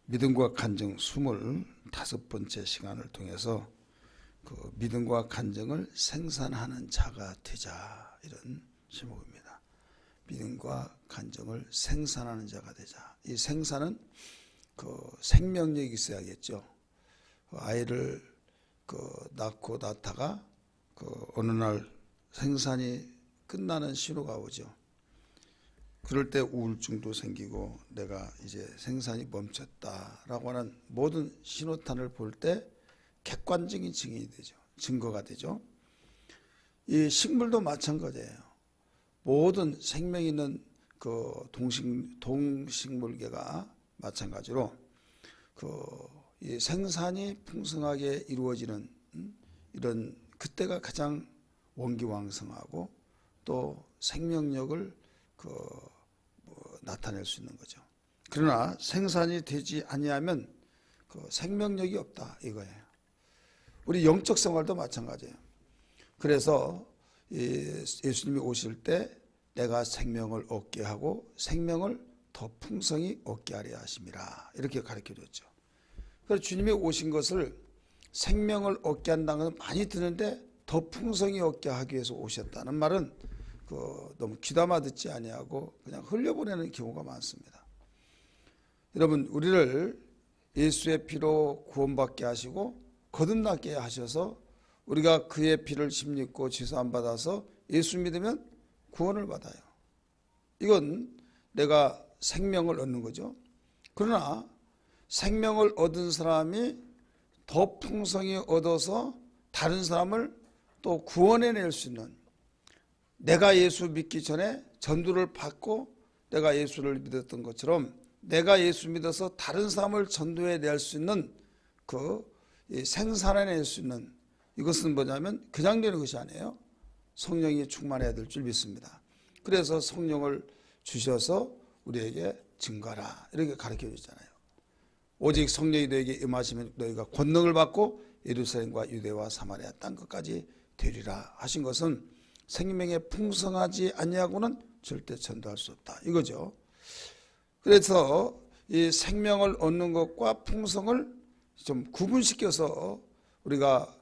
믿음과 간증 25번째 시간을 통해서 그 믿음과 간증을 생산하는 자가 되자, 이런 제목입니다. 믿음과 간증을 생산하는 자가 되자. 이 생산은 그 생명력이 있어야겠죠. 아이를 낳고 낳다가 어느 날 생산이 끝나는 신호가 오죠. 그럴 때 우울증도 생기고 내가 이제 생산이 멈췄다라고 하는 모든 신호탄을 볼 때 객관적인 증인이 되죠. 증거가 되죠. 이 식물도 마찬가지예요. 모든 생명 있는 그 동식물계가 마찬가지로 이 생산이 풍성하게 이루어지는 이런 그때가 가장 원기왕성하고 또 생명력을 나타낼 수 있는 거죠. 그러나 생산이 되지 아니하면 생명력이 없다, 이거예요. 우리 영적 생활도 마찬가지예요. 그래서 예수님이 오실 때 내가 생명을 얻게 하고 생명을 더 풍성히 얻게 하려 하심이라, 이렇게 가르쳐줬죠. 그래서 주님이 오신 것을 생명을 얻게 한다는 건 많이 듣는데 더 풍성히 얻게 하기 위해서 오셨다는 말은 너무 귀담아 듣지 아니하고 그냥 흘려보내는 경우가 많습니다. 여러분, 우리를 예수의 피로 구원받게 하시고 거듭나게 하셔서 우리가 그의 피를 힘입고 죄사함 받아서 예수 믿으면 구원을 받아요. 이건 내가 생명을 얻는 거죠. 그러나 생명을 얻은 사람이 더 풍성히 얻어서 다른 사람을 또 구원해낼 수 있는, 내가 예수 믿기 전에 전도를 받고 내가 예수를 믿었던 것처럼 내가 예수 믿어서 다른 사람을 전도해낼 수 있는 생산해낼 수 있는, 이것은 뭐냐면 그냥 되는 것이 아니에요. 성령이 충만해야 될 줄 믿습니다. 그래서 성령을 주셔서 우리에게 증거하라, 이렇게 가르쳐 주잖아요. 오직 성령이 너에게 임하시면 너희가 권능을 받고 예루살렘과 유대와 사마리아 땅끝까지 되리라 하신 것은 생명에 풍성하지 아니하고는 절대 전도할 수 없다, 이거죠. 그래서 이 생명을 얻는 것과 풍성을 좀 구분시켜서 우리가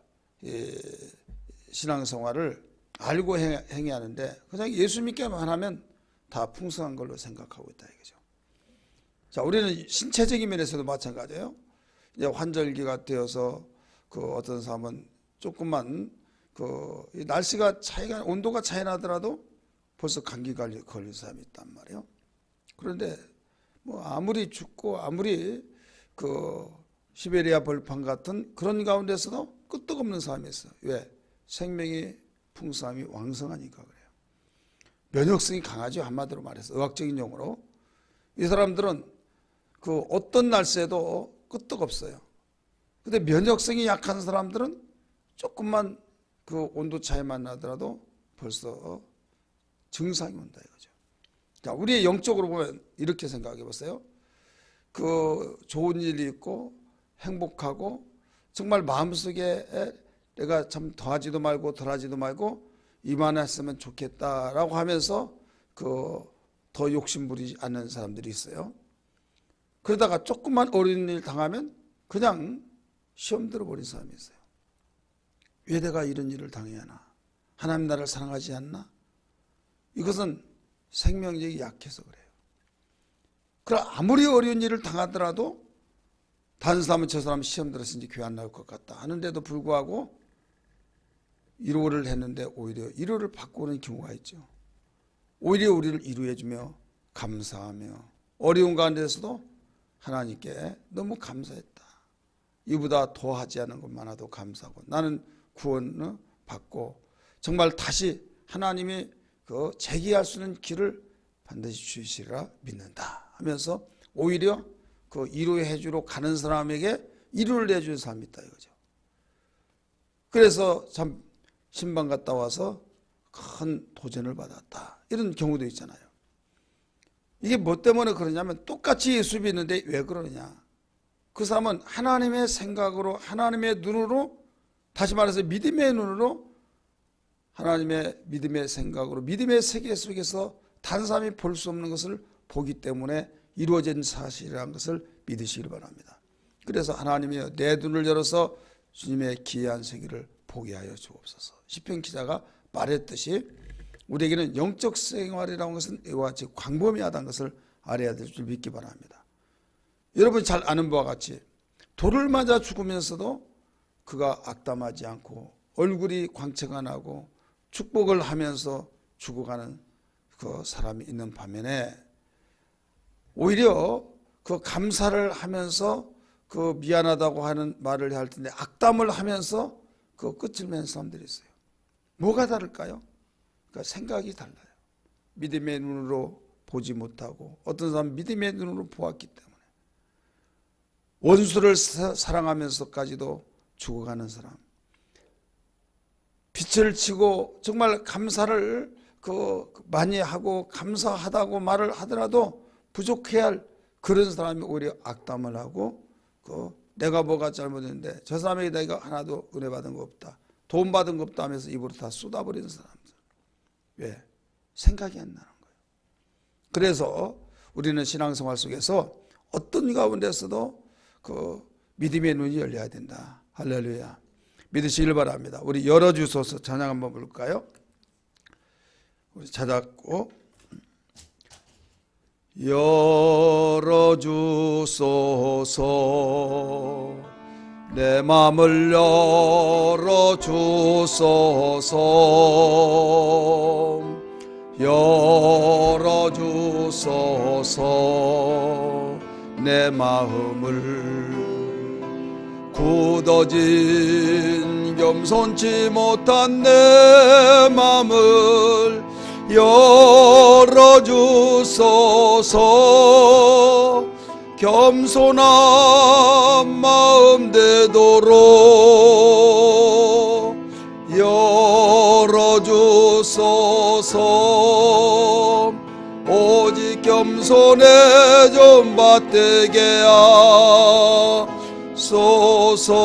신앙생활을 알고 행해야 하는데 그냥 예수 믿기만 하면 다 풍성한 걸로 생각하고 있다, 이거죠. 자, 우리는 신체적인 면에서도 마찬가지예요. 이제 환절기가 되어서 어떤 사람은 조금만 날씨가 온도가 차이 나더라도 벌써 감기가 걸린 사람이 있단 말이에요. 그런데 뭐 아무리 춥고 아무리 시베리아 벌판 같은 그런 가운데서도 끄떡없는 사람이 있어요. 왜? 생명의 풍성함이 왕성하니까 그래요. 면역성이 강하죠, 한마디로 말해서. 의학적인 용어로. 이 사람들은 어떤 날씨에도 끄떡없어요. 근데 면역성이 약한 사람들은 조금만 온도 차이만 나더라도 벌써 증상이 온다, 이거죠. 자, 우리의 영적으로 보면 이렇게 생각해 보세요. 좋은 일이 있고 행복하고 정말 마음속에 내가 참 더하지도 말고 덜하지도 말고 이만했으면 좋겠다라고 하면서 더 욕심부리지 않는 사람들이 있어요. 그러다가 조금만 어려운 일 당하면 그냥 시험 들어버린 사람이 있어요. 왜 내가 이런 일을 당해야 하나? 하나님 나를 사랑하지 않나? 이것은 생명력이 약해서 그래요. 그럼 아무리 어려운 일을 당하더라도 다른 사람은 저 사람 시험 들었으니 교회 안 나올 것 같다 하는데도 불구하고 위로를 했는데 오히려 위로를 받고 오는 경우가 있죠. 오히려 우리를 위로해주며 감사하며 어려운 가운데서도 하나님께 너무 감사했다. 이보다 더 하지 않은 것 많아도 감사하고 나는 구원을 받고 정말 다시 하나님이 재기할 수 있는 길을 반드시 주시리라 믿는다 하면서 오히려 위로해 주러 가는 사람에게 위로를 내주는 사람이 있다, 이거죠. 그래서 참 신방 갔다 와서 큰 도전을 받았다, 이런 경우도 있잖아요. 이게 뭐 때문에 그러냐면 똑같이 예수 믿는데 왜 그러느냐. 그 사람은 하나님의 생각으로 하나님의 눈으로, 다시 말해서 믿음의 눈으로 하나님의 믿음의 생각으로 믿음의 세계 속에서 다른 사람이 볼 수 없는 것을 보기 때문에 이루어진 사실이라는 것을 믿으시길 바랍니다. 그래서 하나님이 내 눈을 열어서 주님의 기이한 세계를 보게 하여 주옵소서. 시편 기자가 말했듯이 우리에게는 영적 생활이라는 것은 이와 같이 광범위하다는 것을 알아야 될 줄 믿기 바랍니다. 여러분이 잘 아는 바와 같이 돌을 맞아 죽으면서도 그가 악담하지 않고 얼굴이 광채가 나고 축복을 하면서 죽어가는 그 사람이 있는 반면에 오히려 그 감사를 하면서 그 미안하다고 하는 말을 할 텐데 악담을 하면서 그 끝을 맺는 사람들이 있어요. 뭐가 다를까요? 그러니까 생각이 달라요. 믿음의 눈으로 보지 못하고 어떤 사람은 믿음의 눈으로 보았기 때문에 원수를 사랑하면서까지도 죽어가는 사람, 빛을 치고 정말 감사를 많이 하고 감사하다고 말을 하더라도 부족해야 할 그런 사람이 오히려 악담을 하고 내가 뭐가 잘못했는데 저 사람에게 내가 하나도 은혜 받은 거 없다, 돈 받은 거 없다 하면서 입으로 다 쏟아버리는 사람들. 왜? 생각이 안 나는 거예요. 그래서 우리는 신앙생활 속에서 어떤 가운데서도 그 믿음의 눈이 열려야 된다. 할렐루야. 믿으시길 바랍니다. 우리 열어주소서 찬양 한번 부를까요? 우리 찾았고 열어주소서 내 마음을 열어주소서 열어주소서 내 마음을 굳어진 겸손치 못한 내 마음을 열어주소서 겸손한 마음 되도록 열어주소서 오직 겸손에 좀 받들게 하소서.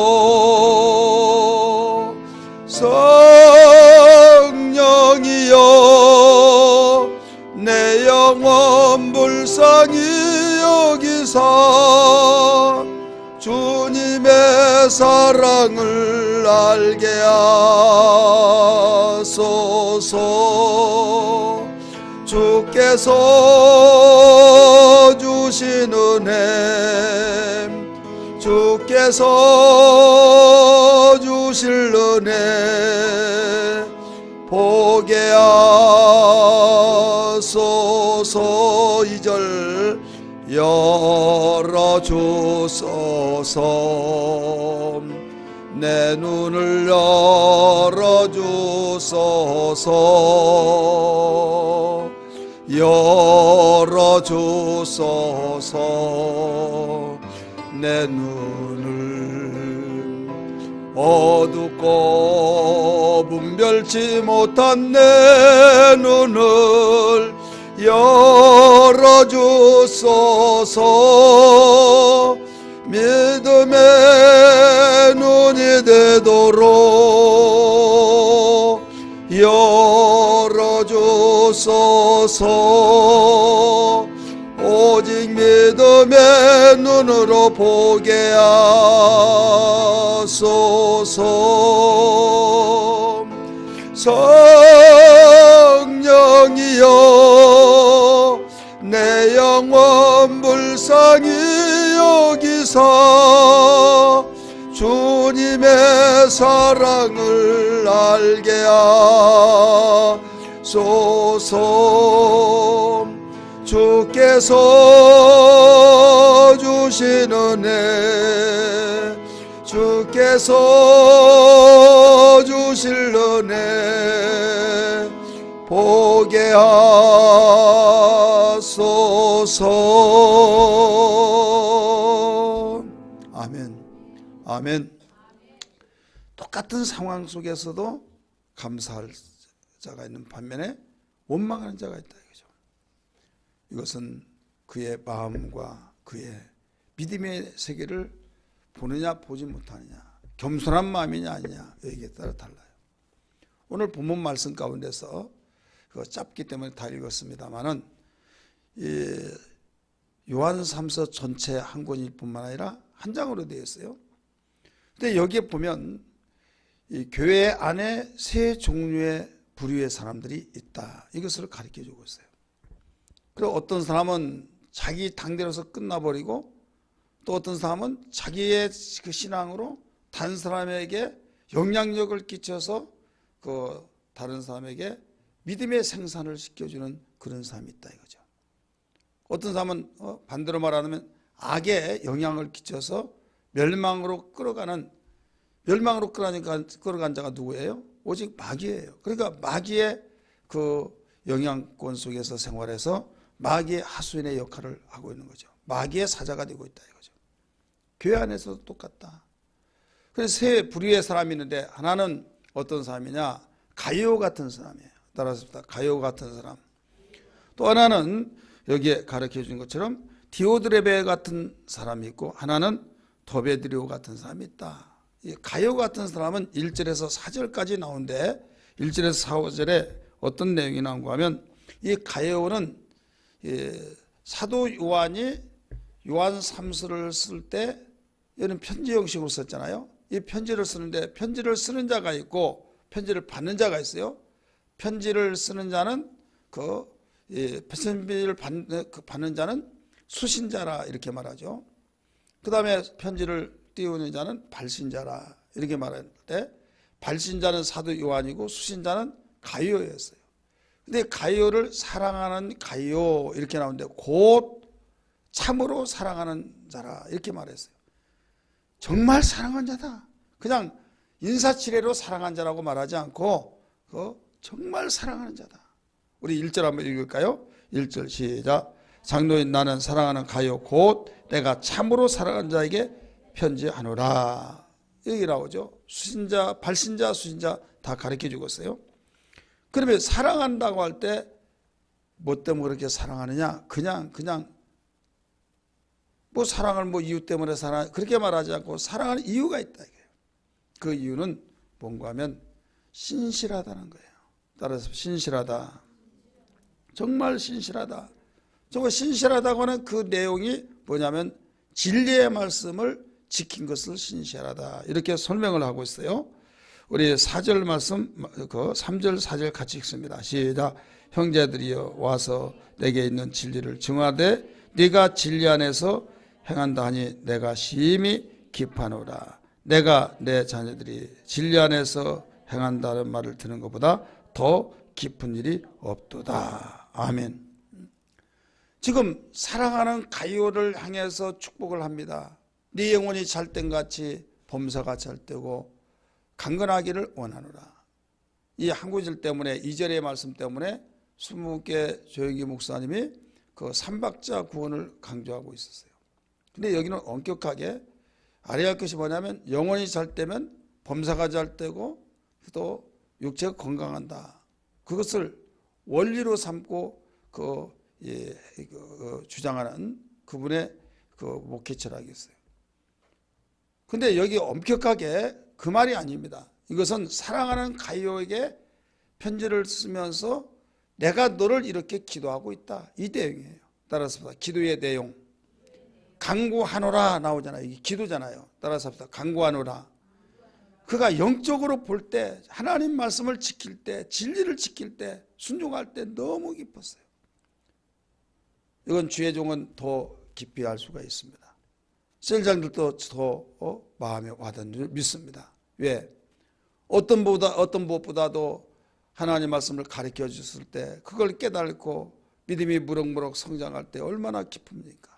성령이여 내 영혼 불쌍히 여기사 주님의 사랑을 알게 하소서. 주께서 주신 은혜 주께서 주실 은혜 보게 하소서. 2절 열어주소서 내 눈을 열어주소서 열어주소서 내 눈을 어둡고 분별치 못한 내 눈을 열어주소서. 믿음의 눈이 되도록 열어주소서. 오직 믿음의 눈으로 보게 하소서. 성령이여 내 영혼 불쌍히 여기사 주님의 사랑을 알게 하소서. 주께서 주신 은혜 주께서 주실 은혜 보게 하소서. 아멘. 아멘. 똑같은 상황 속에서도 감사할 자가 있는 반면에 원망하는 자가 있다 이거죠. 이것은 그의 마음과 그의 믿음의 세계를 보느냐 보지 못하느냐, 겸손한 마음이냐 아니냐 여기에 따라 달라요. 오늘 본문 말씀 가운데서 그거 짧기 때문에 다 읽었습니다만은 요한3서 전체 한 권일 뿐만 아니라 한 장으로 되어 있어요. 근데 여기에 보면 이 교회 안에 세 종류의 부류의 사람들이 있다. 이것을 가르쳐 주고 있어요. 그리고 어떤 사람은 자기 당대로서 끝나버리고, 또 어떤 사람은 자기의 그 신앙으로 다른 사람에게 영향력을 끼쳐서 그 다른 사람에게 믿음의 생산을 시켜주는 그런 사람이 있다 이거죠. 어떤 사람은 반대로 말하면 악에 영향을 끼쳐서 멸망으로 끌어가는, 멸망으로 끌어간 자가 누구예요? 오직 마귀예요. 그러니까 마귀의 그 영향권 속에서 생활해서 마귀의 하수인의 역할을 하고 있는 거죠. 마귀의 사자가 되고 있다 이거죠. 교회 안에서도 똑같다. 그래서 세 부류의 사람이 있는데, 하나는 어떤 사람이냐? 가이오 같은 사람이에요. 따라서 가이오 같은 사람. 또 하나는 여기에 가르쳐 준 것처럼 디오드레베 같은 사람이 있고, 하나는 도베드리오 같은 사람이 있다. 이 가이오 같은 사람은 1절에서 4절까지 나오는데, 1절에서 4절에 어떤 내용이 나온가 하면, 이 가이오는 사도 요한이 요한 3서를 쓸 때 이는 편지 형식으로 썼잖아요. 이 편지를 쓰는데 편지를 쓰는 자가 있고 편지를 받는 자가 있어요. 편지를 쓰는 자는 편지를 받는 자는 수신자라 이렇게 말하죠. 그 다음에 편지를 띄우는 자는 발신자라 이렇게 말하는데, 발신자는 사도 요한이고 수신자는 가이오였어요. 근데 가이오를 사랑하는 가이오 이렇게 나오는데, 곧 참으로 사랑하는 자라 이렇게 말했어요. 정말 사랑한 자다. 그냥 인사치레로 사랑한 자라고 말하지 않고 정말 사랑하는 자다. 우리 1절 한번 읽을까요? 1절 시작. 장로인 나는 사랑하는 가요 곧 내가 참으로 사랑하는 자에게 편지하노라. 여기 나오죠. 수신자, 발신자, 수신자 다 가르쳐 주고 있어요. 그러면 사랑한다고 할 때 뭐 때문에 그렇게 사랑하느냐? 그냥 뭐 사랑을 뭐 이유 때문에 사랑, 그렇게 말하지 않고 사랑하는 이유가 있다 이거예요. 그 이유는 뭔가 하면 신실하다는 거예요. 따라서 신실하다. 정말 신실하다. 정말 신실하다고 하는 그 내용이 뭐냐면 진리의 말씀을 지킨 것을 신실하다. 이렇게 설명을 하고 있어요. 우리 4절 말씀, 3절 4절 같이 읽습니다. 시작. 형제들이여 와서 내게 있는 진리를 증하되 네가 진리 안에서 행한다 하니 내가 심히 기뻐하노라. 내가 내 자녀들이 진리 안에서 행한다는 말을 듣는 것보다 더 기쁜 일이 없도다. 아멘. 지금 사랑하는 가이오를 향해서 축복을 합니다. 네 영혼이 잘된 같이 범사가 잘되고 강건하기를 원하노라. 이 한 구절 때문에, 2절의 말씀 때문에 20개 조영기 목사님이 그 삼박자 구원을 강조하고 있었어요. 근데 여기는 엄격하게 알아야 할 것이 뭐냐면, 영혼이 잘되면 범사가 잘되고 또 육체가 건강한다. 그것을 원리로 삼고 주장하는 그분의 그 목회 철학이었어요. 근데 여기 엄격하게 그 말이 아닙니다. 이것은 사랑하는 가이오에게 편지를 쓰면서 내가 너를 이렇게 기도하고 있다. 이 내용이에요. 따라서 기도의 내용. 간구하노라 나오잖아요. 이게 기도잖아요. 따라서 합시다. 간구하노라. 그가 영적으로 볼 때, 하나님 말씀을 지킬 때, 진리를 지킬 때, 순종할 때 너무 기뻤어요. 이건 주의 종은 더 깊이 알 수가 있습니다. 셀장들도 더 마음에 와닿는 줄 믿습니다. 왜? 어떤 무엇보다도 하나님 말씀을 가르쳐 주셨을 때 그걸 깨닫고 믿음이 무럭무럭 성장할 때 얼마나 기쁩니까?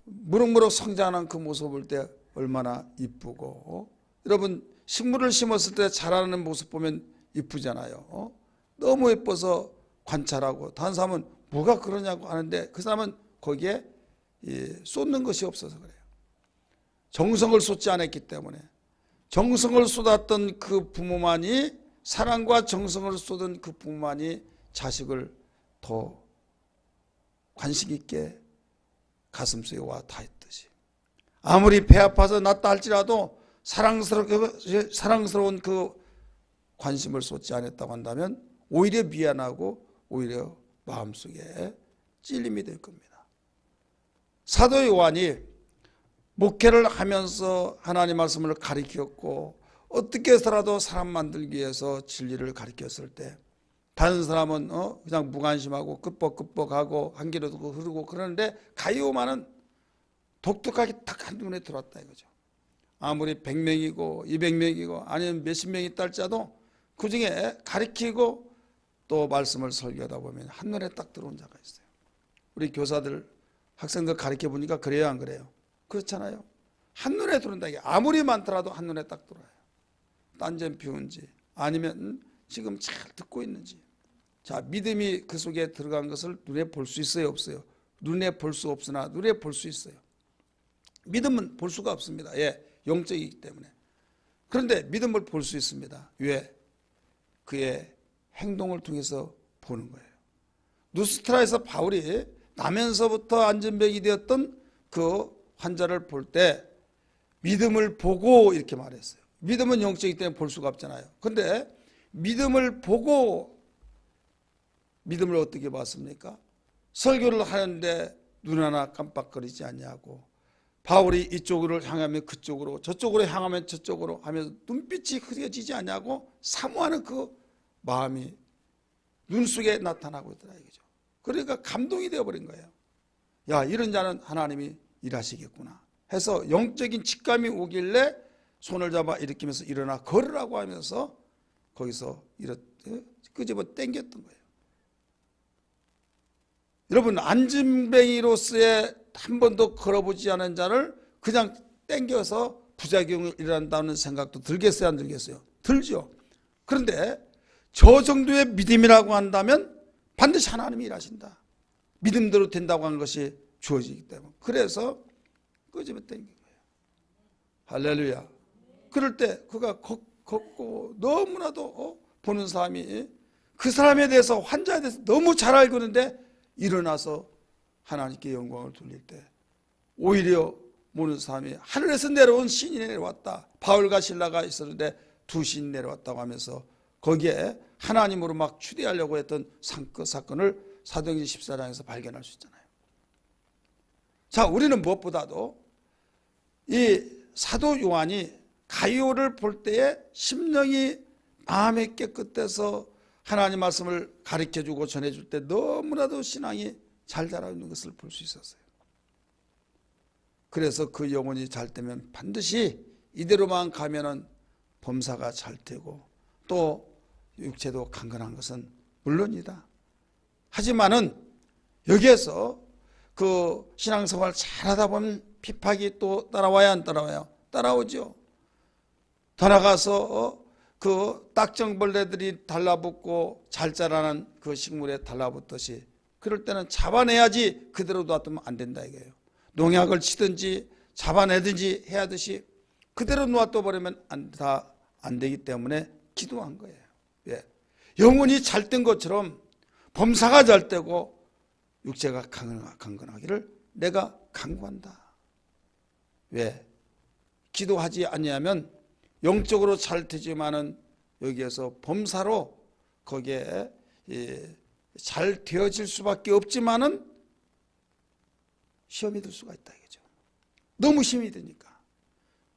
무럭무럭 성장하는 그 모습을 볼 때 얼마나 이쁘고, 여러분 식물을 심었을 때 자라는 모습 보면 이쁘잖아요. 너무 예뻐서 관찰하고, 다른 사람은 뭐가 그러냐고 하는데 그 사람은 거기에 쏟는 것이 없어서 그래요. 정성을 쏟지 않았기 때문에. 정성을 쏟았던 그 부모만이, 사랑과 정성을 쏟은 그 부모만이 자식을 더 관심 있게 가슴속에 와 닿았듯이, 아무리 배 아파서 낫다 할지라도 사랑스러운 그 관심을 쏟지 않았다고 한다면 오히려 미안하고 오히려 마음속에 찔림이 될 겁니다. 사도 요한이 목회를 하면서 하나님 말씀을 가르쳤고 어떻게 해서라도 사람 만들기 위해서 진리를 가르쳤을 때 다른 사람은 그냥 무관심하고 끄뻑끄뻑하고 한 길로 흐르고 그러는데 가이오만은 독특하게 딱 한눈에 들어왔다 이거죠. 아무리 100명이고 200명이고 아니면 몇십 명이 딸자도 그 중에 가르치고 또 말씀을 설교하다 보면 한눈에 딱 들어온 자가 있어요. 우리 교사들 학생들 가르쳐 보니까 그래요 안 그래요? 그렇잖아요. 한눈에 들어온다. 이게 아무리 많더라도 한눈에 딱 들어와요. 딴점 피운지 아니면 지금 잘 듣고 있는지. 자, 믿음이 그 속에 들어간 것을 눈에 볼 수 있어요 없어요? 눈에 볼 수 없으나 눈에 볼 수 있어요. 믿음은 볼 수가 없습니다. 예, 영적이기 때문에. 그런데 믿음을 볼 수 있습니다. 왜? 그의 행동을 통해서 보는 거예요. 누스트라에서 바울이 나면서부터 안전병이 되었던 그 환자를 볼 때 믿음을 보고 이렇게 말했어요. 믿음은 영적이기 때문에 볼 수가 없잖아요. 그런데 믿음을 보고 믿음을 어떻게 봤습니까? 설교를 하는데 눈 하나 깜빡거리지 않냐고, 바울이 이쪽으로 향하면 그쪽으로 저쪽으로 향하면 저쪽으로 하면서 눈빛이 흐려지지 않냐고 사모하는 그 마음이 눈 속에 나타나고 있더라 이거죠. 그러니까 감동이 되어버린 거예요. 야, 이런 자는 하나님이 일하시겠구나 해서 영적인 직감이 오길래 손을 잡아 일으키면서 일어나 걸으라고 하면서 거기서 끄집어 당겼던 거예요. 여러분, 안진뱅이로서의 한 번도 걸어보지 않은 자를 그냥 당겨서 부작용을 일어난다는 생각도 들겠어요 안 들겠어요? 들죠. 그런데 저 정도의 믿음이라고 한다면 반드시 하나님이 일하신다. 믿음대로 된다고 하는 것이 주어지기 때문에. 그래서 끄집어 당긴 거예요. 할렐루야. 그럴 때 그가 걷고 너무나도 보는 사람이 그 사람에 대해서, 환자에 대해서 너무 잘 알고 있는데 일어나서 하나님께 영광을 돌릴 때 오히려 보는 사람이 하늘에서 내려온 신이 내려왔다. 바울과 실라가 있었는데 두 신이 내려왔다고 하면서 거기에 하나님으로 막 추대하려고 했던 그 사건을 사도행전 14장에서 발견할 수 있잖아요. 자, 우리는 무엇보다도 이 사도 요한이 가이오를 볼 때에 심령이 마음이 깨끗해서 하나님 말씀을 가르쳐주고 전해줄 때 너무나도 신앙이 잘 자라고 있는 것을 볼 수 있었어요. 그래서 그 영혼이 잘 되면 반드시 이대로만 가면은 범사가 잘 되고 또 육체도 강건한 것은 물론이다. 하지만은 여기에서 그 신앙생활 잘하다 보면 핍박이 또 따라와야 안 따라와요? 따라오죠. 더 나가서 그 딱정벌레들이 달라붙고 잘 자라는 그 식물에 달라붙듯이 그럴 때는 잡아내야지 그대로 놔두면 안 된다 이거예요. 농약을 치든지 잡아내든지 해야 하듯이 그대로 놔둬 버리면 안 되기 때문에 기도한 거예요. 예. 영혼이 잘 된 것처럼 범사가 잘 되고 육체가 강건하기를 내가 간구한다. 왜? 기도하지 않냐면 영적으로 잘 되지만은 여기에서 범사로 거기에 잘 되어질 수밖에 없지만은 시험이 들 수가 있다 이거죠. 너무 힘이 드니까.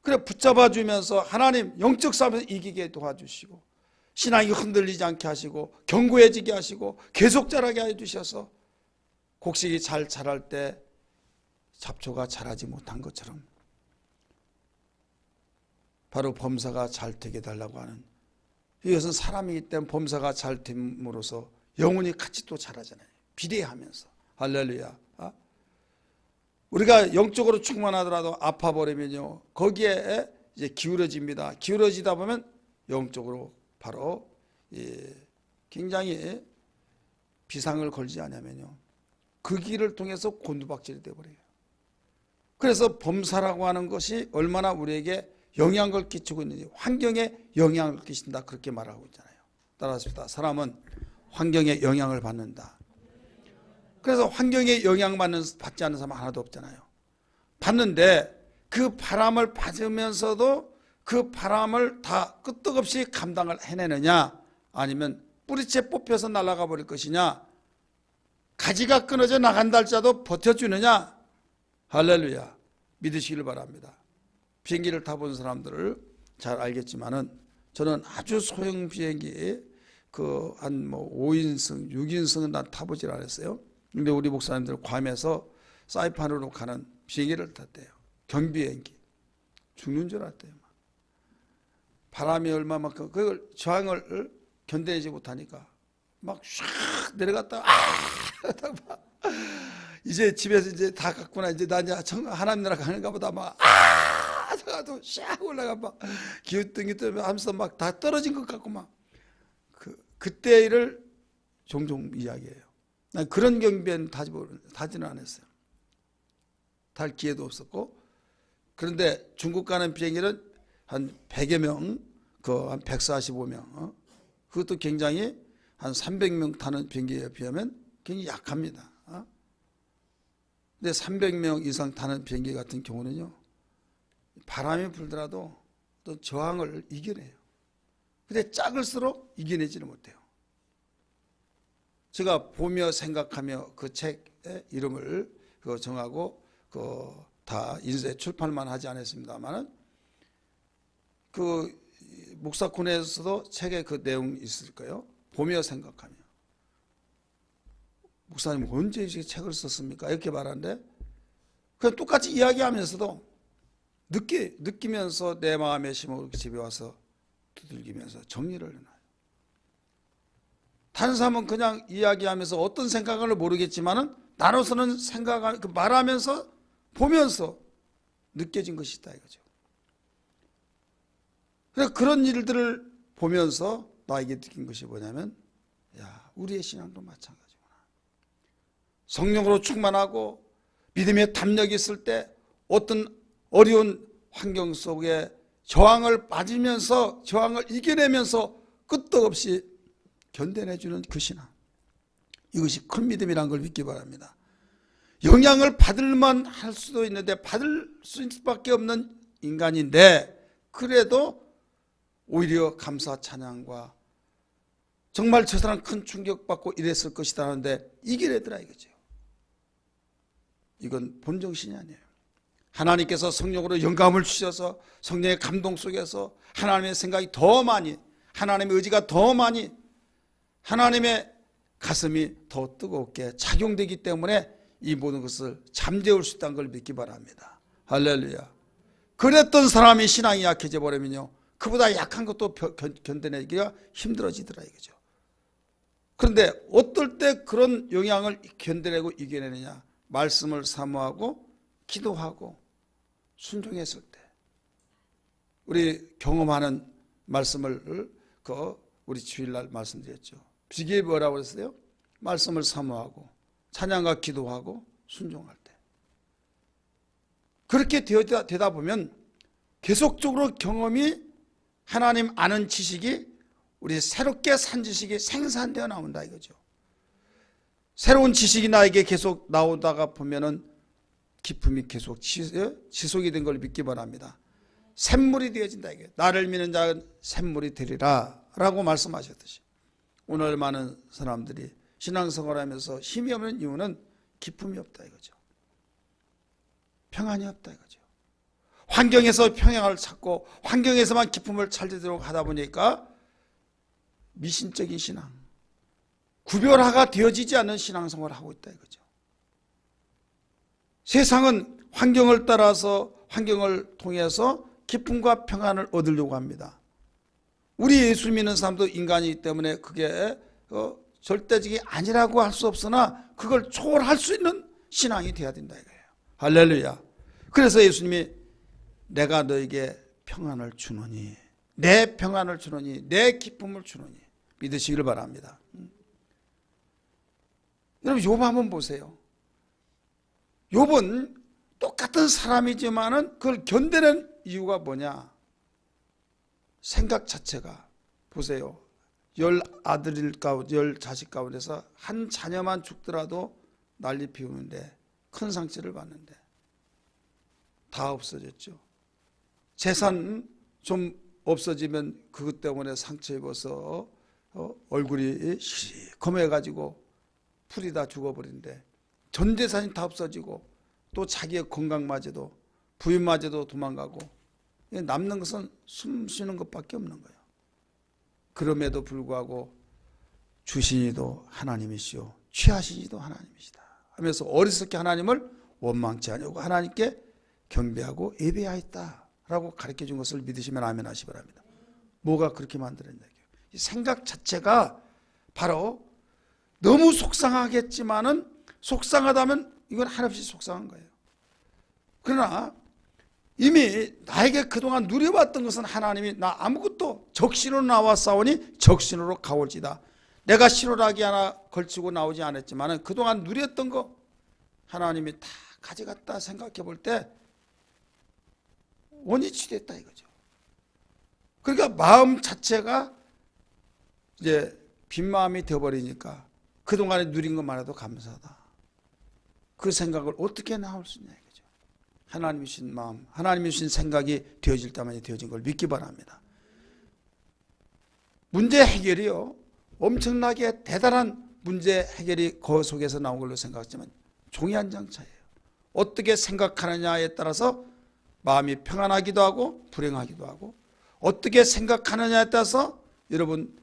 그래 붙잡아 주면서 하나님 영적 싸움에서 이기게 도와주시고 신앙이 흔들리지 않게 하시고 견고해지게 하시고 계속 자라게 해주셔서 곡식이 잘 자랄 때 잡초가 자라지 못한 것처럼 바로 범사가 잘 되게 해달라고 하는, 이것은 사람이기 때문에 범사가 잘 됨으로써 영혼이 같이 또 자라잖아요. 비례하면서. 할렐루야. 우리가 영적으로 충만하더라도 아파버리면요 거기에 이제 기울어집니다. 기울어지다 보면 영적으로 바로 굉장히 비상을 걸지 않으면요 그 길을 통해서 곤두박질이 되어버려요. 그래서 범사라고 하는 것이 얼마나 우리에게 영향을 끼치고 있는지, 환경에 영향을 끼친다 그렇게 말하고 있잖아요. 따라합시다. 사람은 환경에 영향을 받는다. 그래서 환경에 받지 않는 사람 하나도 없잖아요. 받는데 그 바람을 받으면서도 그 바람을 다 끄떡없이 감당을 해내느냐 아니면 뿌리채 뽑혀서 날아가 버릴 것이냐, 가지가 끊어져 나간다 할지라도 버텨주느냐? 할렐루야. 믿으시길 바랍니다. 비행기를 타본 사람들을 잘 알겠지만은 저는 아주 소형 비행기 한 5인승, 6인승은 난 타보질 않았어요. 근데 우리 목사님들 괌에서 사이판으로 가는 비행기를 탔대요. 경비행기. 죽는 줄 알았대요. 바람이 얼마만큼 그걸 저항을 견뎌내지 못하니까 막 샥 내려갔다가 이제 집에서 이제 다 갔구나. 이제 나 이제 하나님 나라 가는가 보다 막 하다가도 샥 올라가 막 기웃등이 하면서 막 다 떨어진 것 같고 막 그때 일을 종종 이야기해요. 난 그런 경비에는 타지는 않았어요. 탈 기회도 없었고. 그런데 중국 가는 비행기는 한 100여 명, 한 145명, 그것도 굉장히 한 300명 타는 비행기에 비하면 굉장히 약합니다. 근데 300명 이상 타는 비행기 같은 경우는요, 바람이 불더라도 또 저항을 이겨내요. 근데 작을수록 이겨내지는 못해요. 제가 보며 생각하며 그 책의 이름을 정하고 다 인쇄 출판만 하지 않았습니다만은 목사콘에서도 책에 그 내용이 있을 거예요. 보며 생각하며. 목사님 언제 이 책을 썼습니까? 이렇게 말하는데 그냥 똑같이 이야기하면서도 느끼면서 내 마음의 심을 집에 와서 두들기면서 정리를 해놔요. 다른 사람은 그냥 이야기하면서 어떤 생각을 모르겠지만은 나로서는 말하면서 보면서 느껴진 것이다 이거죠. 그래서 그런 일들을 보면서 나에게 느낀 것이 뭐냐면, 우리의 신앙도 마찬가지구나. 성령으로 충만하고 믿음의 담력이 있을 때 어떤 어려운 환경 속에 저항을 빠지면서 저항을 이겨내면서 끄떡없이 견뎌내주는 그 신앙, 이것이 큰 믿음이라는 걸 믿기 바랍니다. 영향을 받을만 할 수도 있는데 받을 수밖에 없는 인간인데 그래도 오히려 감사 찬양과 정말 저 사람 큰 충격받고 이랬을 것이다 하는데 이겨내더라 이거죠. 이건 본정신이 아니에요. 하나님께서 성령으로 영감을 주셔서 성령의 감동 속에서 하나님의 생각이 더 많이, 하나님의 의지가 더 많이, 하나님의 가슴이 더 뜨겁게 작용되기 때문에 이 모든 것을 잠재울 수 있다는 걸 믿기 바랍니다. 할렐루야. 그랬던 사람이 신앙이 약해져 버리면요, 그보다 약한 것도 견뎌내기가 힘들어지더라 이거죠. 그런데 어떨 때 그런 영향을 견뎌내고 이겨내느냐? 말씀을 사모하고 기도하고 순종했을 때. 우리 경험하는 말씀을 우리 주일날 말씀드렸죠. 비결이 뭐라고 했어요? 말씀을 사모하고 찬양과 기도하고 순종할 때. 그렇게 되다 보면 계속적으로 경험이, 하나님 아는 지식이, 우리 새롭게 산 지식이 생산되어 나온다 이거죠. 새로운 지식이 나에게 계속 나오다가 보면은 기쁨이 계속 지속이 된 걸 믿기 바랍니다. 샘물이 되어진다 이게. 나를 믿는 자는 샘물이 되리라 라고 말씀하셨듯이 오늘 많은 사람들이 신앙생활하면서 힘이 없는 이유는 기쁨이 없다 이거죠. 평안이 없다 이거죠. 환경에서 평양을 찾고 환경에서만 기쁨을 찾도록 하다 보니까 미신적인 신앙, 구별화가 되어지지 않는 신앙생활을 하고 있다 이거죠. 세상은 환경을 따라서, 환경을 통해서 기쁨과 평안을 얻으려고 합니다. 우리 예수 믿는 사람도 인간이기 때문에 그게 절대적이 아니라고 할 수 없으나 그걸 초월할 수 있는 신앙이 되어야 된다 이거예요. 할렐루야. 그래서 예수님이 내가 너에게 평안을 주노니, 내 평안을 주노니, 내 기쁨을 주노니 믿으시기를 바랍니다. 여러분 욥 한번 보세요. 욥은 똑같은 사람이지만은 그걸 견디는 이유가 뭐냐? 생각 자체가, 보세요. 10 자식 가운데서 한 자녀만 죽더라도 난리 피우는데, 큰 상처를 받는데 다 없어졌죠. 재산 좀 없어지면 그것 때문에 상처 입어서 얼굴이 시커매가지고 풀이 다 죽어버린데 전 재산이 다 없어지고 또 자기의 건강마저도 부인마저도 도망가고 남는 것은 숨 쉬는 것밖에 없는 거예요. 그럼에도 불구하고 주시니도 하나님이시오 취하시니도 하나님이시다 하면서 어리석게 하나님을 원망치 아니하고 하나님께 경배하고 예배하였다라고 가르쳐준 것을 믿으시면 아멘 하시 바랍니다. 뭐가 그렇게 만들었냐. 이 생각 자체가 바로 너무 속상하겠지만은 속상하다면 이건 한없이 속상한 거예요. 그러나 이미 나에게 그동안 누려봤던 것은 하나님이 나 아무것도 적신으로 나와 싸우니 적신으로 가올지다. 내가 신호라기 하나 걸치고 나오지 않았지만 그동안 누렸던 거 하나님이 다 가져갔다 생각해 볼 때 원위치 됐다 이거죠. 그러니까 마음 자체가 이제 빈 마음이 되어버리니까 그동안에 누린 것만 해도 감사하다. 그 생각을 어떻게 나올 수 있냐 이거죠. 하나님이 주신 마음, 하나님이 주신 생각이 되어질 때만이 되어진 걸 믿기 바랍니다. 문제 해결이요 엄청나게 대단한 문제 해결이 그 속에서 나온 걸로 생각하지만 종이 한 장 차이예요. 어떻게 생각하느냐에 따라서 마음이 평안하기도 하고 불행하기도 하고 어떻게 생각하느냐에 따라서 여러분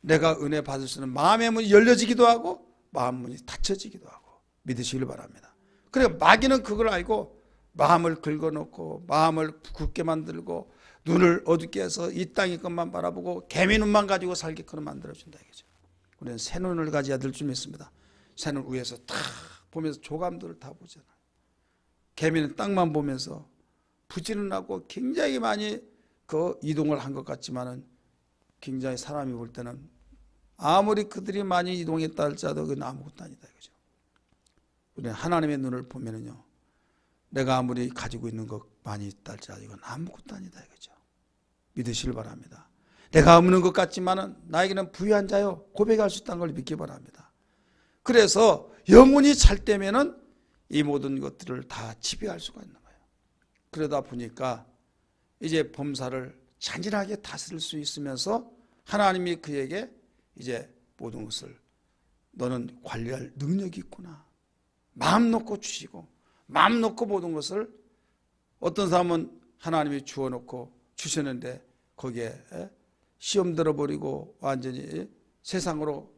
내가 은혜 받을 수 있는 마음의 문이 열려지기도 하고 마음 문이 닫혀지기도 하고 믿으시길 바랍니다. 그러니까 마귀는 그걸 알고 마음을 긁어놓고 마음을 굳게 만들고 눈을 어둡게 해서 이 땅의 것만 바라보고 개미 눈만 가지고 살게끔 만들어준다 이거죠. 우리는 새 눈을 가져야 될 줄 믿습니다. 새 눈 위에서 탁 보면서 조감들을 다 보잖아요. 개미는 땅만 보면서 부지런하고 굉장히 많이 그 이동을 한 것 같지만은 굉장히 사람이 볼 때는 아무리 그들이 많이 이동했다 할지라도 그건 아무것도 아니다 이거죠. 우리는 하나님의 눈을 보면은요 내가 아무리 가지고 있는 것 많이 있다 할지라도 이건 아무것도 아니다 이거죠. 믿으시길 바랍니다. 내가 없는 것 같지만은 나에게는 부유한 자요 고백할 수 있다는 걸 믿기 바랍니다. 그래서 영혼이 찰 때면은 이 모든 것들을 다 지배할 수가 있는 거예요. 그러다 보니까 이제 범사를 잔인하게 다스릴 수 있으면서 하나님이 그에게 이제 모든 것을 너는 관리할 능력이 있구나. 마음 놓고 주시고 마음 놓고 모든 것을 어떤 사람은 하나님이 주어놓고 주셨는데 거기에 시험 들어버리고 완전히 세상으로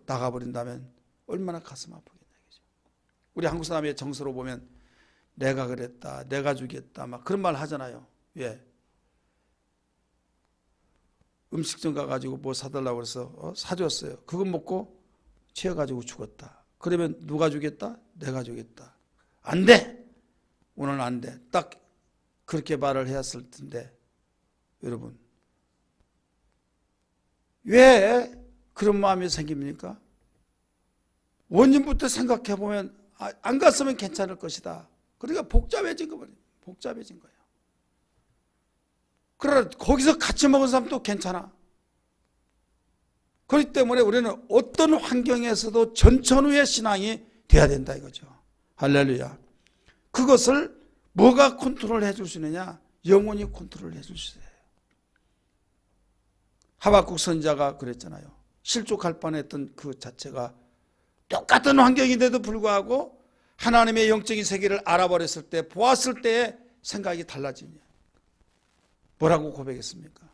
나가버린다면 얼마나 가슴 아프겠냐. 우리 한국 사람의 정서로 보면 내가 그랬다, 내가 주겠다 막 그런 말 하잖아요. 왜? 음식점 가가지고 뭐 사달라고 해서 사줬어요. 그거 먹고 취해가지고 죽었다. 그러면 누가 주겠다? 내가 주겠다. 안 돼! 오늘은 안 돼. 딱 그렇게 말을 했을 텐데 여러분 왜 그런 마음이 생깁니까? 원인부터 생각해 보면 안 갔으면 괜찮을 것이다. 그러니까 복잡해진 거예요. 복잡해진 거예요. 그러나 거기서 같이 먹은 사람도 괜찮아. 그렇기 때문에 우리는 어떤 환경에서도 전천후의 신앙이 돼야 된다 이거죠. 할렐루야. 그것을 뭐가 컨트롤 해줄 수 있느냐? 영혼이 컨트롤 해줄 수 있어요. 하박국 선지자가 그랬잖아요. 실족할 뻔했던 그 자체가 똑같은 환경인데도 불구하고 하나님의 영적인 세계를 알아버렸을 때 보았을 때의 생각이 달라지냐. 뭐라고 고백했습니까?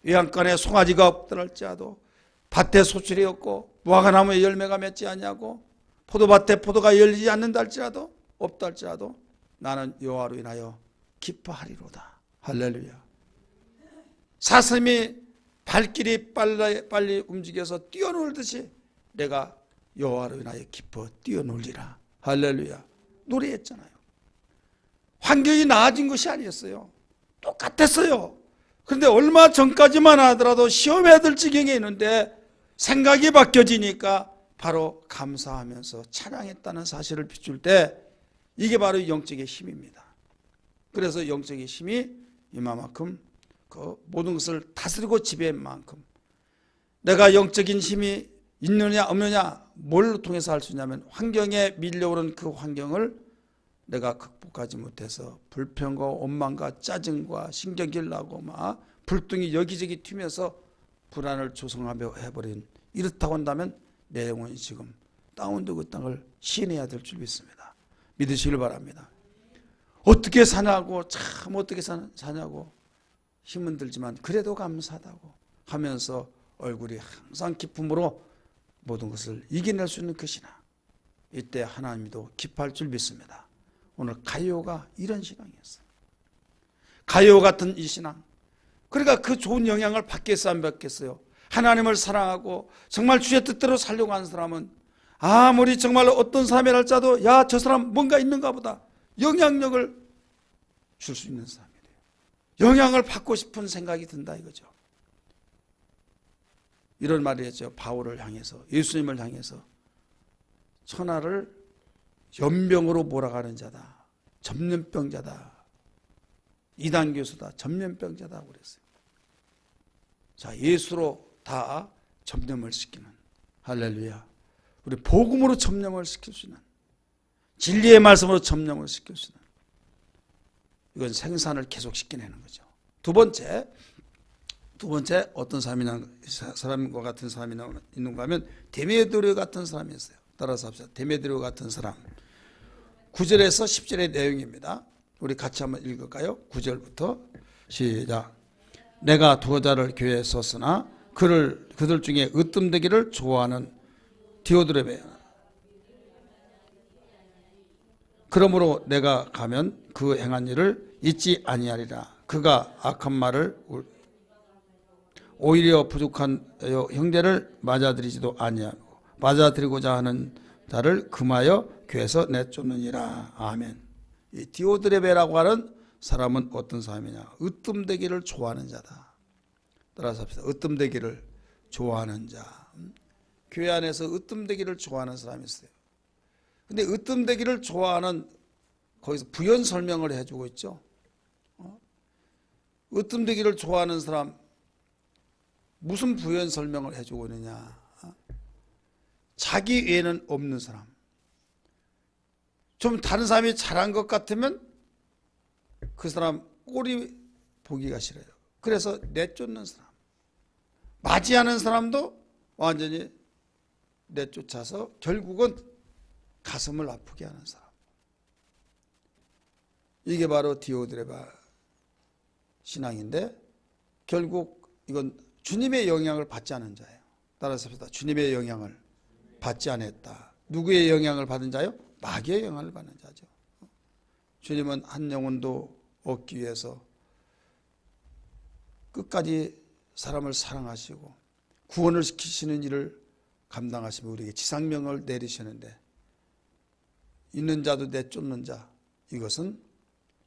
외양간에 송아지가 없더라 할지라도 밭에 소출이 없고 무화과나무에 열매가 맺지 않냐고 포도밭에 포도가 열리지 않는다 할지라도 없다 할지라도 나는 여호와로 인하여 기뻐하리로다. 할렐루야. 사슴이 발길이 빨리 움직여서 뛰어놀듯이 내가 여호와로 인하여 기뻐 뛰어놀리라. 할렐루야. 노래했잖아요. 환경이 나아진 것이 아니었어요. 똑같았어요. 그런데 얼마 전까지만 하더라도 시험해야 될 지경에 있는데 생각이 바뀌어지니까 바로 감사하면서 찬양했다는 사실을 비출 때 이게 바로 영적의 힘입니다. 그래서 영적의 힘이 이만큼 그 모든 것을 다스리고 지배한 만큼 내가 영적인 힘이 있느냐 없느냐 뭘 통해서 할 수 있냐면 환경에 밀려오는 그 환경을 내가 극복하지 못해서 불평과 원망과 짜증과 신경질 나고 막 불똥이 여기저기 튀면서 불안을 조성하며 해버린 이렇다고 한다면 내 영혼이 지금 땅운도 그 땅을 시인해야 될 줄 믿습니다. 믿으시길 바랍니다. 어떻게 사냐고, 참 어떻게 사냐고 힘은 들지만 그래도 감사하다고 하면서 얼굴이 항상 기쁨으로 모든 것을 이겨낼 수 있는 것이나 이때 하나님도 기뻐할 줄 믿습니다. 오늘 가요 이런 신앙이었어요. 가요 같은 이 신앙. 그러니까 그 좋은 영향을 받겠어요, 안 받겠어요? 하나님을 사랑하고 정말 주의 뜻대로 살려고 하는 사람은 아무리 정말 어떤 사람이랄지라도 야, 저 사람 뭔가 있는가 보다 영향력을 줄 수 있는 사람이 돼요. 영향을 받고 싶은 생각이 든다 이거죠. 이런 말이 했죠. 바울을 향해서, 예수님을 향해서 천하를 연병으로 몰아가는 자다, 전염병자다, 이단 교수다, 전염병자다 그랬어요. 자, 예수로 다 점령을 시키는, 할렐루야. 우리 복음으로 점령을 시킬 수 있는, 진리의 말씀으로 점령을 시킬 수 있는, 이건 생산을 계속 시켜내는 거죠. 두 번째 어떤 사람과 같은 사람이 있는가 하면 데메드리오 같은 사람이 있어요. 따라서 합시다. 데메드리오 같은 사람. 9절에서 10절의 내용입니다. 우리 같이 한번 읽을까요? 9절부터 시작. 내가 도자를 교회에 썼으나 그들 중에 으뜸되기를 좋아하는 디오드레베. 그러므로 내가 가면 그 행한 일을 잊지 아니하리라. 그가 악한 말을 오히려 부족한 형제를 맞아들이지도 아니하고 맞아들이고자 하는 자를 금하여 교회에서 내쫓느니라. 아멘. 이 디오드레베라고 하는 사람은 어떤 사람이냐? 으뜸되기를 좋아하는 자다. 따라서 합시다. 으뜸되기를 좋아하는 자. 교회 안에서 으뜸되기를 좋아하는 사람이 있어요. 근데 으뜸되기를 좋아하는, 거기서 부연 설명을 해주고 있죠. 으뜸되기를 좋아하는 사람, 무슨 부연 설명을 해주고 있느냐? 자기 외에는 없는 사람. 좀 다른 사람이 잘한 것 같으면 그 사람 꼴이 보기가 싫어요. 그래서 내쫓는 사람. 맞이하는 사람도 완전히 내쫓아서 결국은 가슴을 아프게 하는 사람. 이게 바로 디오드레바 신앙인데, 결국 이건 주님의 영향을 받지 않은 자예요. 따라서 합시다. 주님의 영향을 받지 않았다. 누구의 영향을 받은 자요? 마귀의 영향을 받는 자죠. 주님은 한 영혼도 얻기 위해서 끝까지 사람을 사랑하시고 구원을 시키시는 일을 감당하시며 우리에게 지상명을 내리시는데, 있는 자도 내쫓는 자, 이것은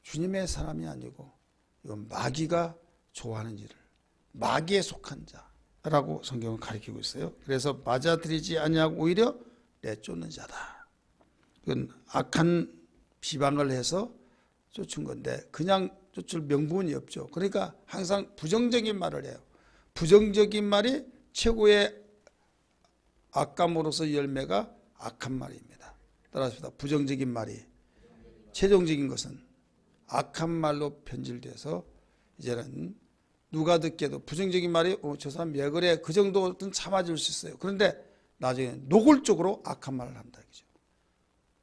주님의 사람이 아니고 이건 마귀가 좋아하는 일을, 마귀에 속한 자라고 성경은 가르치고 있어요. 그래서 맞아들이지 아니하고 오히려 내쫓는 자다. 이건 악한 비방을 해서 쫓은 건데 그냥 쫓을 명분이 없죠. 그러니까 항상 부정적인 말을 해요. 부정적인 말이 최고의 악감으로서 열매가 악한 말입니다. 따라서 부정적인 말이, 최종적인 것은 악한 말로 변질돼서 이제는 누가 듣기에도 부정적인 말이 저 사람 왜 그래, 그 정도는 참아줄 수 있어요. 그런데 나중에 노골적으로 악한 말을 한다 이거죠.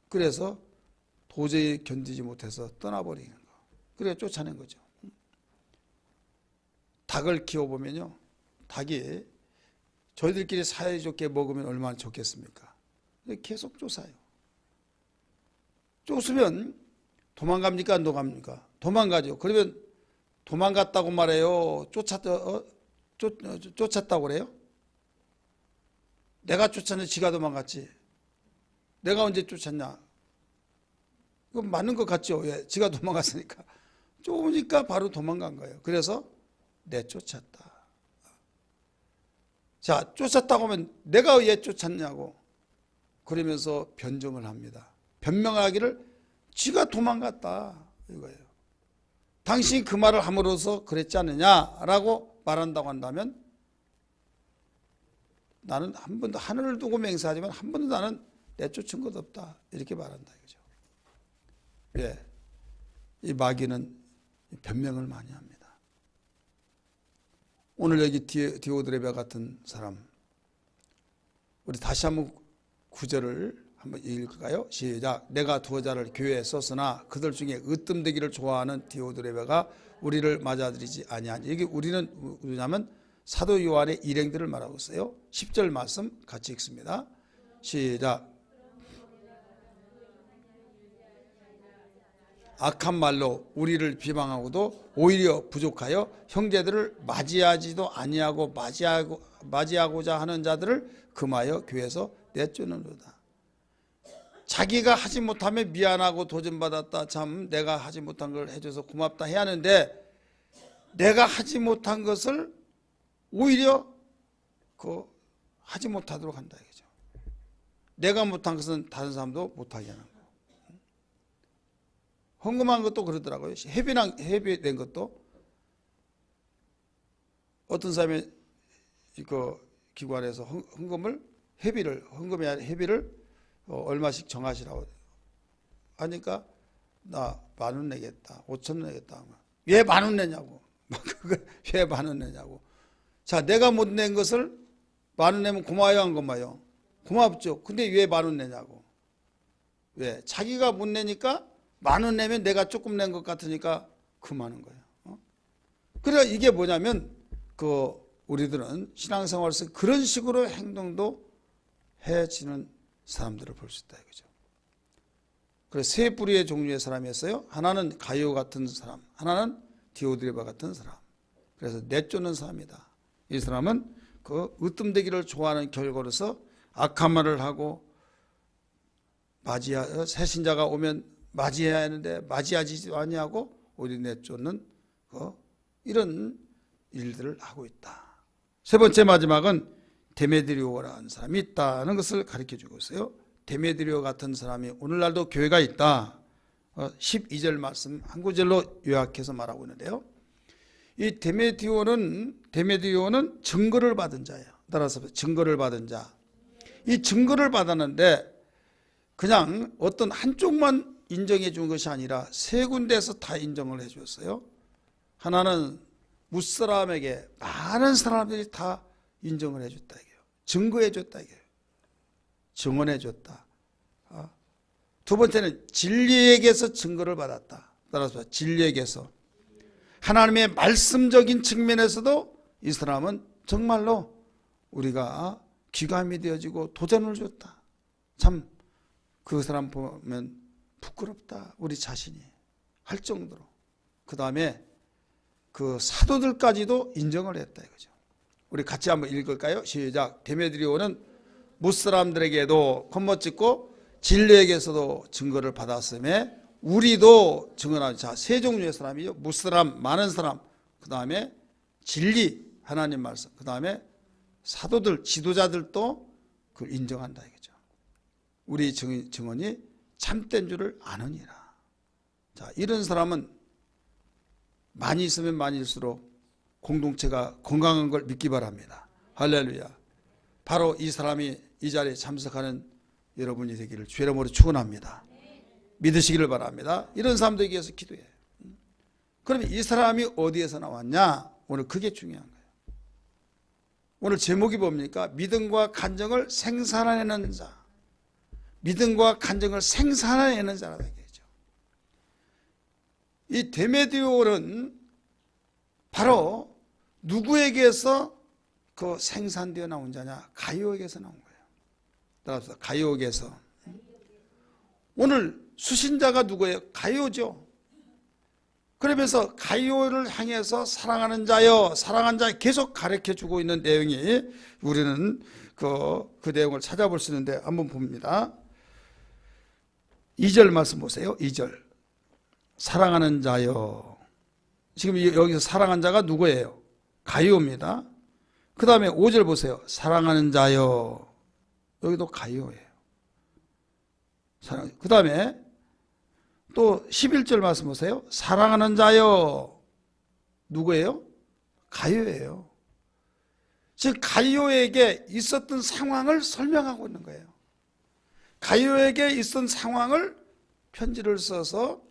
그래서 도저히 견디지 못해서 떠나버리는 거. 그래 쫓아낸 거죠. 닭을 키워보면요, 닭이 저희들끼리 사이좋게 먹으면 얼마나 좋겠습니까? 근데 계속 쫓아요. 쫓으면 도망갑니까? 안 도망갑니까? 도망가죠. 그러면 도망갔다고 말해요? 쫓았다고 그래요? 내가 쫓았는데 지가 도망갔지. 내가 언제 쫓았냐? 그건 맞는 것 같죠? 왜? 지가 도망갔으니까. 쫓으니까 바로 도망간 거예요. 그래서 내쫓았다. 자, 쫓았다고 하면 내가 왜 쫓았냐고 그러면서 변정을 합니다. 변명하기를 지가 도망갔다 이거예요. 당신이 그 말을 함으로써 그랬지 않느냐라고 말한다고 한다면 나는 한 번도, 하늘을 두고 맹세하지만 한 번도 나는 내쫓은 것 없다 이렇게 말한다 이거죠. 왜? 이 마귀는 변명을 많이 합니다. 오늘 여기 디오드레베 같은 사람, 우리 다시 한번 9절을 한번 읽을까요? 시작. 내가 두어 자를 교회에 썼으나 그들 중에 으뜸되기를 좋아하는 디오드레베가 우리를 맞아들이지 아니하니. 여기 우리는 뭐냐면 사도 요한의 일행들을 말하고 있어요. 10절 말씀 같이 읽습니다. 시작. 악한 말로 우리를 비방하고도 오히려 부족하여 형제들을 맞이하지도 아니하고 맞이하고자 하는 자들을 금하여 교회에서 내쫓는도다. 자기가 하지 못하면 미안하고 도전받았다. 참 내가 하지 못한 걸 해줘서 고맙다 해야 하는데 내가 하지 못한 것을 오히려 하지 못하도록 한다 이거죠. 내가 못한 것은 다른 사람도 못하게 하는 거예요. 헌금한 것도 그러더라고요. 회비된 것도 어떤 사람이 기관에서 헌금의 회비를 얼마씩 정하시라고 하니까 나 10,000원 내겠다, 5,000원 내겠다. 왜 10,000원 내냐고. 왜 10,000원 내냐고. 자, 내가 못 낸 것을 10,000원 내면 고마워요, 안 고마워요? 고맙죠. 근데 왜 10,000원 내냐고. 왜? 자기가 못 내니까 10,000원 내면 내가 조금 낸 것 같으니까 그만한 거예요. 그러니까 이게 뭐냐면 우리들은 신앙생활에서 그런 식으로 행동도 해지는 사람들을 볼 수 있다 이거죠. 그래서 세 뿌리의 종류의 사람이었어요. 하나는 가이오 같은 사람, 하나는 디오드레바 같은 사람. 그래서 내쫓는 사람이다. 이 사람은 으뜸되기를 좋아하는 결과로서 악한 말을 하고 새 신자가 오면 맞이해야 하는데 맞이하지 아니하고 오히려 내쫓는 이런 일들을 하고 있다. 세 번째 마지막은 데메드리오라는 사람이 있다는 것을 가르쳐주고 있어요. 데메드리오 같은 사람이 오늘날도 교회가 있다. 12절 말씀 한 구절로 요약해서 말하고 있는데요. 이 데메드리오는 증거를 받은 자예요. 따라서 증거를 받은 자. 이 증거를 받았는데 그냥 어떤 한쪽만 인정해 준 것이 아니라 세 군데에서 다 인정을 해 줬어요. 하나는 무사람에게 많은 사람들이 다 인정을 해 줬다 이게요. 증거해 줬다 이게요. 증언해 줬다. 두 번째는 진리에게서 증거를 받았다. 따라서 진리에게서 하나님의 말씀적인 측면에서도 이 사람은 정말로 우리가 귀감이 되어지고 도전을 줬다. 참 그 사람 보면 부끄럽다. 우리 자신이 할 정도로. 그 다음에 그 사도들까지도 인정을 했다 이거죠. 우리 같이 한번 읽을까요? 시작. 데메드리오는 무사람들에게도 겉멋짓고 진리에게서도 증거를 받았음에 우리도 증언하자. 자, 세 종류의 사람이요. 무사람, 많은 사람. 그 다음에 진리, 하나님 말씀. 그 다음에 사도들, 지도자들도 그걸 인정한다 이거죠. 우리 증언이 참된 줄을 아느니라. 자, 이런 사람은 많이 있으면 많일수록 공동체가 건강한 걸 믿기 바랍니다. 할렐루야. 바로 이 사람이 이 자리에 참석하는 여러분이 되기를 주의 이름으로 축원합니다. 믿으시기를 바랍니다. 이런 사람들에게 위해서 기도해. 그러면 이 사람이 어디에서 나왔냐? 오늘 그게 중요한 거예요. 오늘 제목이 뭡니까? 믿음과 간정을 생산해내는 자. 믿음과 간정을 생산해내는 자라는 얘기죠. 이 데메드리오는 바로 누구에게서 생산되어 나온 자냐? 가이오에게서 나온 거예요. 따라서 가이오에게서. 오늘 수신자가 누구예요? 가이오죠. 그러면서 가이오를 향해서 사랑하는 자여, 사랑하는 자 계속 가르쳐주고 있는 내용이 우리는 그 내용을 찾아볼 수 있는데 한번 봅니다. 2절 말씀 보세요. 2절. 사랑하는 자여. 지금 여기서 사랑하는 자가 누구예요? 가이오입니다. 그 다음에 5절 보세요. 사랑하는 자여. 여기도 가이오예요. 그 다음에 또 11절 말씀 보세요. 사랑하는 자여. 누구예요? 가이오예요. 즉 가이오에게 있었던 상황을 설명하고 있는 거예요. 가이오에게 있었던 상황을 편지를 써서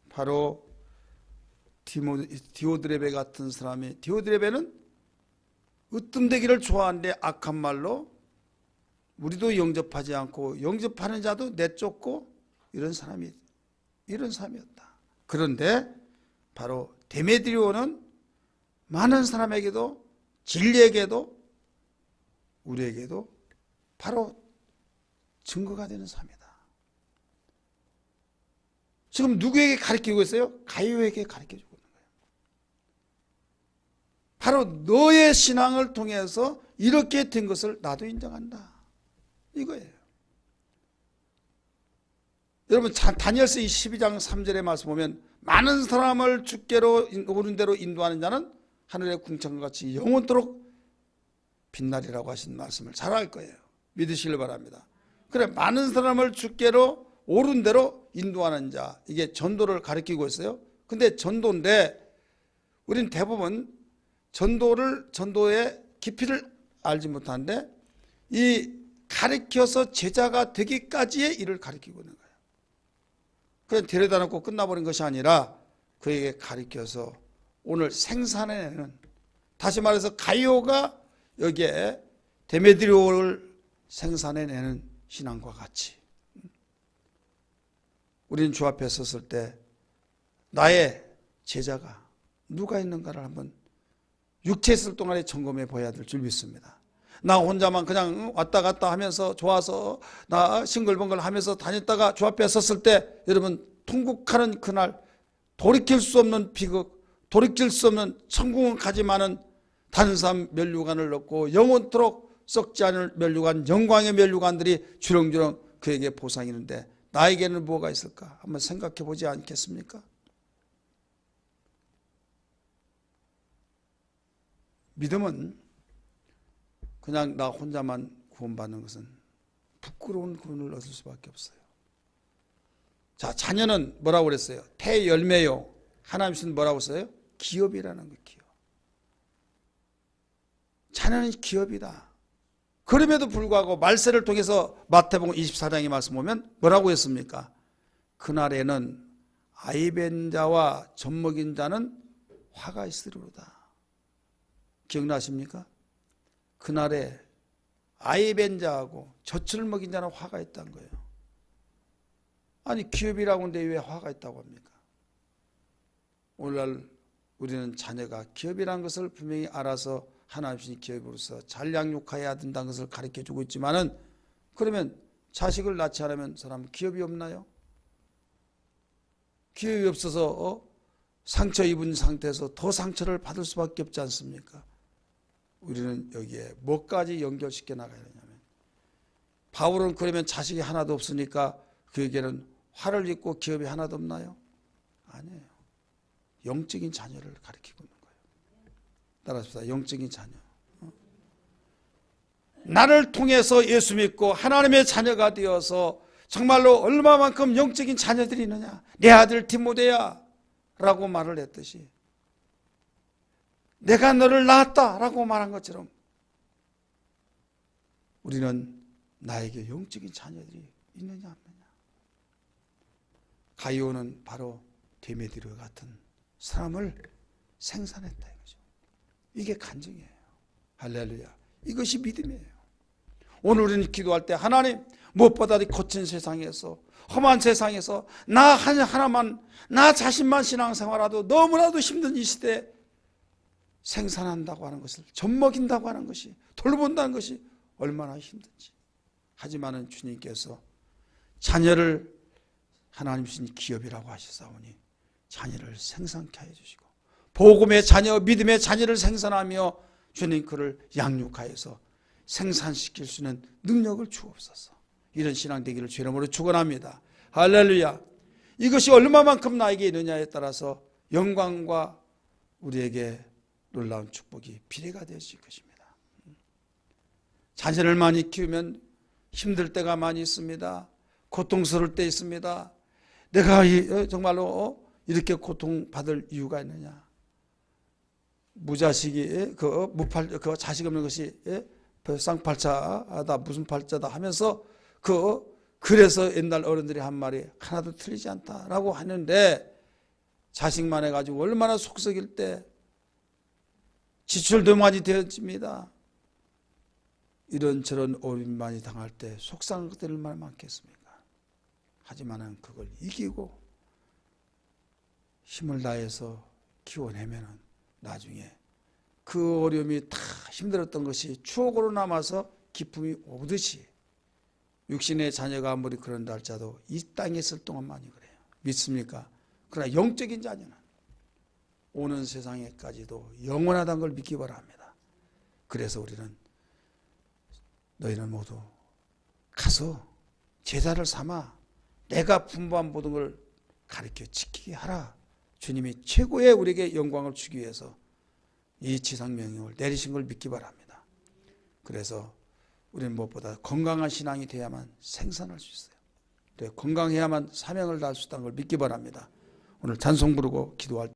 바로 디오드레베 같은 사람이, 디오드레베는 으뜸되기를 좋아하는데 악한 말로 우리도 영접하지 않고 영접하는 자도 내쫓고 이런 사람이었다. 그런데 바로 데메드리오는 많은 사람에게도 진리에게도 우리에게도 바로 증거가 되는 사람이다. 지금 누구에게 가르치고 있어요? 가이오에게 가르쳐주고 있는 거예요. 바로 너의 신앙을 통해서 이렇게 된 것을 나도 인정한다. 이거예요. 여러분 다니엘서 12장 3절의 말씀 보면 많은 사람을 주께로 오른 대로 인도하는 자는 하늘의 궁창과 같이 영원토록 빛나리라고 하신 말씀을 잘 알 거예요. 믿으시길 바랍니다. 그래, 많은 사람을 주께로 옳은 대로 인도하는 자, 이게 전도를 가리키고 있어요. 근데 전도인데 우리는 대부분 전도의 깊이를 알지 못하는데 이 가리켜서 제자가 되기까지의 일을 가리키고 있는 거예요. 그냥 데려다 놓고 끝나버린 것이 아니라 그에게 가리켜서 오늘 생산해내는, 다시 말해서 가이오가 여기에 데메드리오를 생산해내는 신앙과 같이 우리는 주 앞에 섰을 때 나의 제자가 누가 있는가를 한번 육체 있을 동안에 점검해 봐야 될 줄 믿습니다. 나 혼자만 그냥 왔다 갔다 하면서 좋아서 나 싱글벙글 하면서 다녔다가 주 앞에 섰을 때 여러분 통곡하는 그날 돌이킬 수 없는 비극, 돌이킬 수 없는 천국은 가지만은 단삼 면류관을 넣고 영원토록 썩지 않을 면류관, 영광의 면류관들이 주렁주렁 그에게 보상이 있는데 나에게는 뭐가 있을까? 한번 생각해 보지 않겠습니까? 믿음은 그냥 나 혼자만 구원받는 것은 부끄러운 구원을 얻을 수밖에 없어요. 자, 자녀는 뭐라고 그랬어요? 태열매요. 하나님께서는 뭐라고 써요? 기업이라는 거, 기업. 자녀는 기업이다. 그럼에도 불구하고 말세를 통해서 마태복음 24장의 말씀 보면 뭐라고 했습니까? 그날에는 아이벤 자와 젖먹인 자는 화가 있으리로다. 기억나십니까? 그날에 아이벤 자하고 젖을 먹인 자는 화가 있다는 거예요. 아니 기업이라고 하는데 왜 화가 있다고 합니까? 오늘날 우리는 자녀가 기업이라는 것을 분명히 알아서 하나님이 기업으로서 잘 양육해야 된다는 것을 가르쳐주고 있지만은 그러면 자식을 낳지 않으면 사람은 기업이 없나요? 기업이 없어서 상처 입은 상태에서 더 상처를 받을 수밖에 없지 않습니까? 우리는 여기에 뭐까지 연결시켜 나가야 되냐면 바울은 그러면 자식이 하나도 없으니까 그에게는 화를 입고 기업이 하나도 없나요? 아니에요. 영적인 자녀를 가리키고 있는 거예요. 따라합시다. 영적인 자녀. 나를 통해서 예수 믿고 하나님의 자녀가 되어서 정말로 얼마만큼 영적인 자녀들이 있느냐. 내 아들 디모데야 라고 말을 했듯이 내가 너를 낳았다 라고 말한 것처럼 우리는 나에게 영적인 자녀들이 있느냐 없느냐. 가이오는 바로 데메드리오 같은 사람을 생산했다 이거죠. 이게 간증이에요. 할렐루야. 이것이 믿음이에요. 오늘 우리는 기도할 때 하나님 무엇보다 거친 세상에서 험한 세상에서 나 하나만 나 자신만 신앙생활하도 너무나도 힘든 이 시대에 생산한다고 하는 것을 젖먹인다고 하는 것이 돌본다는 것이 얼마나 힘든지. 하지만은 주님께서 자녀를 하나님 주신 기업이라고 하시사오니 자녀를 생산케 해주시고 복음의 자녀 믿음의 자녀를 생산하며 주님 그를 양육하여서 생산시킬 수 있는 능력을 주옵소서. 이런 신앙 되기를 주의 이름으로 축원합니다. 할렐루야. 이것이 얼마만큼 나에게 있느냐에 따라서 영광과 우리에게 놀라운 축복이 비례가 되어질 것입니다. 자녀를 많이 키우면 힘들 때가 많이 있습니다. 고통스러울 때 있습니다. 내가 정말로 이렇게 고통받을 이유가 있느냐. 무자식이 그 자식 없는 것이 쌍팔자다 무슨 팔자다 하면서 그래서 옛날 어른들이 한 말이 하나도 틀리지 않다라고 하는데 자식만 해가지고 얼마나 속썩일 때 지출도 많이 되어집니다. 이런저런 어려움 많이 당할 때 속상한 것들이 얼마나 많겠습니까? 하지만은 그걸 이기고 힘을 다해서 키워내면은 나중에 그 어려움이 다 힘들었던 것이 추억으로 남아서 기쁨이 오듯이 육신의 자녀가 아무리 그런다 할지라도 이 땅에 있을 동안만이 그래요. 믿습니까? 그러나 영적인 자녀는 오는 세상에까지도 영원하다는 걸 믿기 바랍니다. 그래서 우리는 너희는 모두 가서 제자를 삼아 내가 분부한 모든 걸 가르쳐 지키게 하라. 주님이 최고의 우리에게 영광을 주기 위해서 이 지상명령을 내리신 걸 믿기 바랍니다. 그래서 우리는 무엇보다 건강한 신앙이 돼야만 생산할 수 있어요. 건강해야만 사명을 다할 수 있다는 걸 믿기 바랍니다. 오늘 찬송 부르고 기도할 때